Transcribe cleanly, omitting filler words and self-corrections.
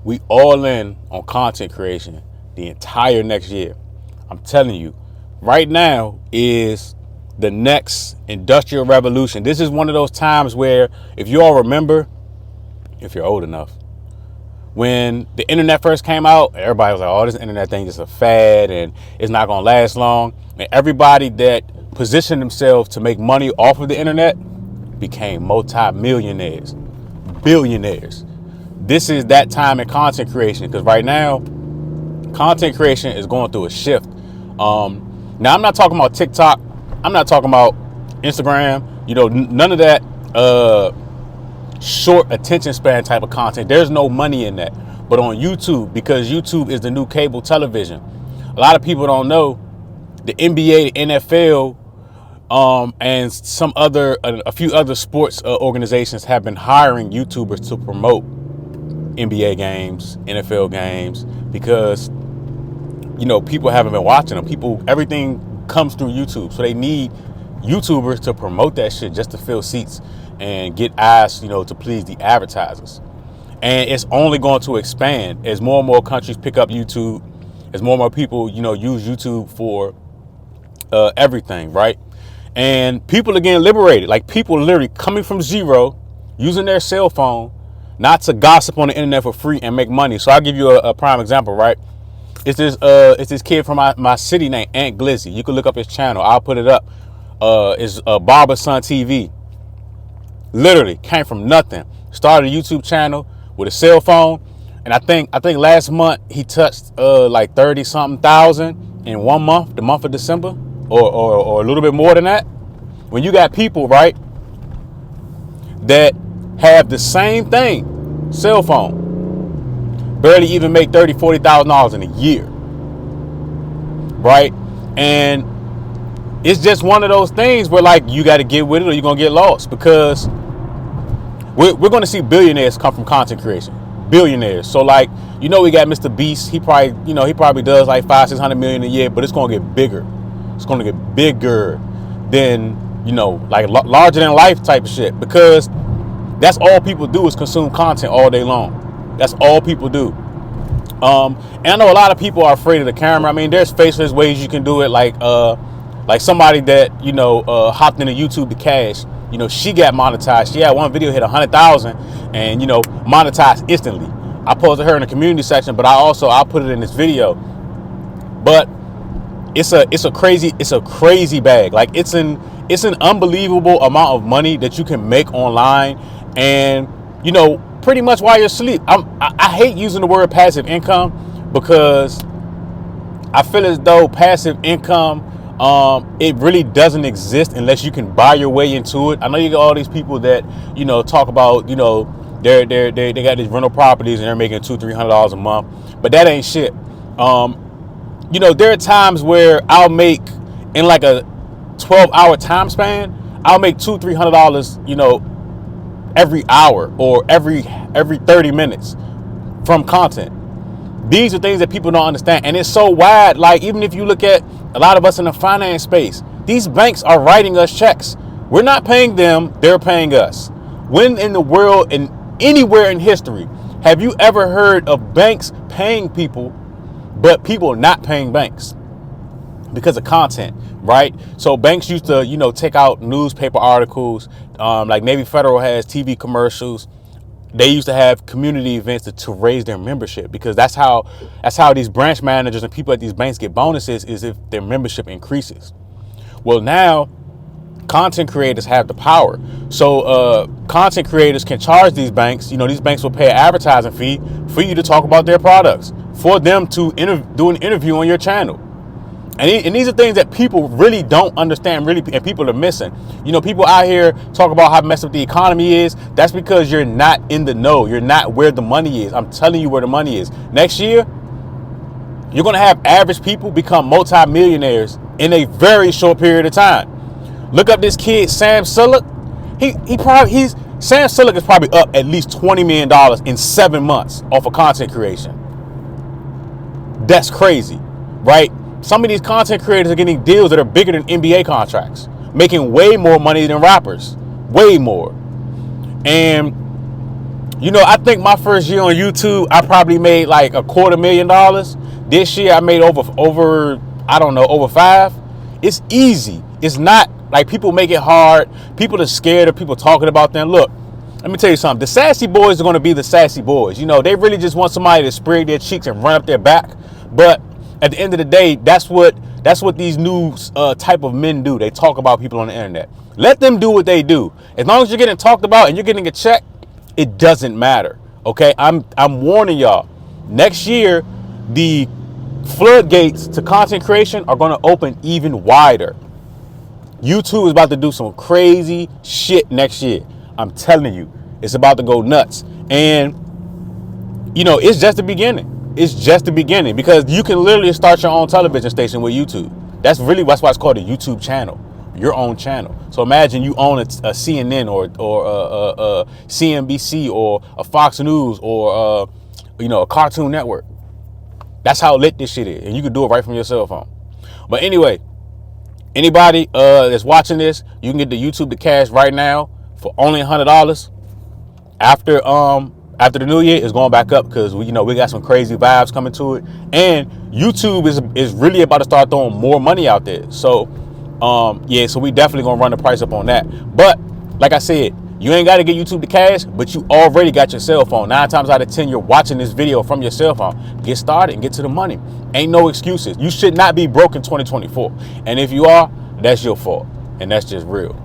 We all in on content creation the entire next year. I'm telling you, right now is the next industrial revolution. This is one of those times where, if you all remember, if you're old enough, when the internet first came out, everybody was like, oh, this internet thing is a fad and it's not going to last long. And everybody that positioned themselves to make money off of the internet became multi-millionaires, billionaires. This is that time in content creation, because right now, content creation is going through a shift. Now, I'm not talking about TikTok. I'm not talking about Instagram. None of that short attention span type of content. There's no money in that. But on YouTube, because YouTube is the new cable television, a lot of people don't know the NBA, the NFL, and a few other sports organizations have been hiring YouTubers to promote NBA games, NFL games, because people haven't been watching them. Everything comes through YouTube, so they need YouTubers to promote that shit just to fill seats and get eyes, to please the advertisers. And it's only going to expand as more and more countries pick up YouTube, as more and more people, use YouTube for everything, right? And people are getting liberated. Like, people literally coming from zero, using their cell phone, not to gossip on the internet for free and make money. So I'll give you a prime example, right? It's this kid from my city named Ant Glizzy. You can look up his channel. I'll put it up. It's Barber Son TV. Literally came from nothing. Started a YouTube channel with a cell phone, and I think last month he touched like 30 something thousand in 1 month, the month of December, or a little bit more than that. When you got people, right, that have the same thing, cell phone, barely even make $30,000-$40,000 in a year, right? And it's just one of those things where, like, you got to get with it or you're gonna get lost, because we're going to see billionaires come from content creation. Billionaires. So, like, we got Mr. Beast. He probably does like 500-600 million a year, but it's going to get bigger. It's going to get bigger than, like larger than life type of shit, because that's all people do is consume content all day long. That's all people do. And I know a lot of people are afraid of the camera. I mean, there's faceless ways you can do it, like somebody that hopped into YouTube to cash. She got monetized. She had one video hit 100,000 and monetized instantly. I posted her in the community section, but I'll put it in this video. But it's a crazy bag. Like, it's an unbelievable amount of money that you can make online, and pretty much while you're asleep. I hate using the word passive income, because I feel as though passive income, it really doesn't exist unless you can buy your way into it. I know you got all these people that talk about they got these rental properties and they're making $200-$300 a month, but that ain't shit. There are times where I'll make, in like a 12-hour time span, I'll make $200-$300 every hour or every 30 minutes from content. These are things that people don't understand, and it's so wide. Like, even if you look at a lot of us in the finance space, these banks are writing us checks. We're not paying them, they're paying us. When in the world and anywhere in history have you ever heard of banks paying people but people not paying banks? Because of content, right? So banks used to take out newspaper articles, like Navy Federal has TV commercials. They used to have community events to raise their membership, because that's how these branch managers and people at these banks get bonuses, is if their membership increases. Well, now content creators have the power. So content creators can charge these banks. These banks will pay an advertising fee for you to talk about their products, for them to do an interview on your channel. And these are things that people really don't understand, and people are missing. People out here talk about how messed up the economy is. That's because you're not in the know. You're not where the money is. I'm telling you where the money is. Next year, you're going to have average people become multi-millionaires in a very short period of time. Look up this kid, Sam Sulek. Sam Sulek is probably up at least $20 million in 7 months off of content creation. That's crazy, right? Some of these content creators are getting deals that are bigger than NBA contracts, making way more money than rappers, way more. And You know, I think my first year on YouTube, I probably made like $250,000. This year I made over I don't know, over 5. It's easy. It's not like people make it hard. People are scared of people talking about them. Look, let me tell you something. The sassy boys are going to be the sassy boys. You know, they really just want somebody to spray their cheeks and run up their back. But at the end of the day, that's what these new type of men do. They talk about people on the internet. Let them do what they do. As long as you're getting talked about and you're getting a check, it doesn't matter. Okay, I'm warning y'all. Next year, the floodgates to content creation are going to open even wider. YouTube is about to do some crazy shit next year. I'm telling you, it's about to go nuts. And you know, it's just the beginning. It's just the beginning, because you can literally start your own television station with YouTube. That's really why it's called a YouTube channel, your own channel. So imagine you own a CNN or a CNBC or a Fox News or you know, a Cartoon Network. That's how lit this shit is, and you can do it right from your cell phone. But anyway, anybody that's watching this, you can get the YouTube to cash right now for only $100. After the new year, it's going back up because we got some crazy vibes coming to it, and YouTube is really about to start throwing more money out there. So yeah, so we definitely gonna run the price up on that. But like I said, you ain't got to get YouTube to cash, but you already got your cell phone. 9 times out of 10, you're watching this video from your cell phone. Get started and get to the money. Ain't no excuses. You should not be broke in 2024, and if you are, that's your fault, and that's just real.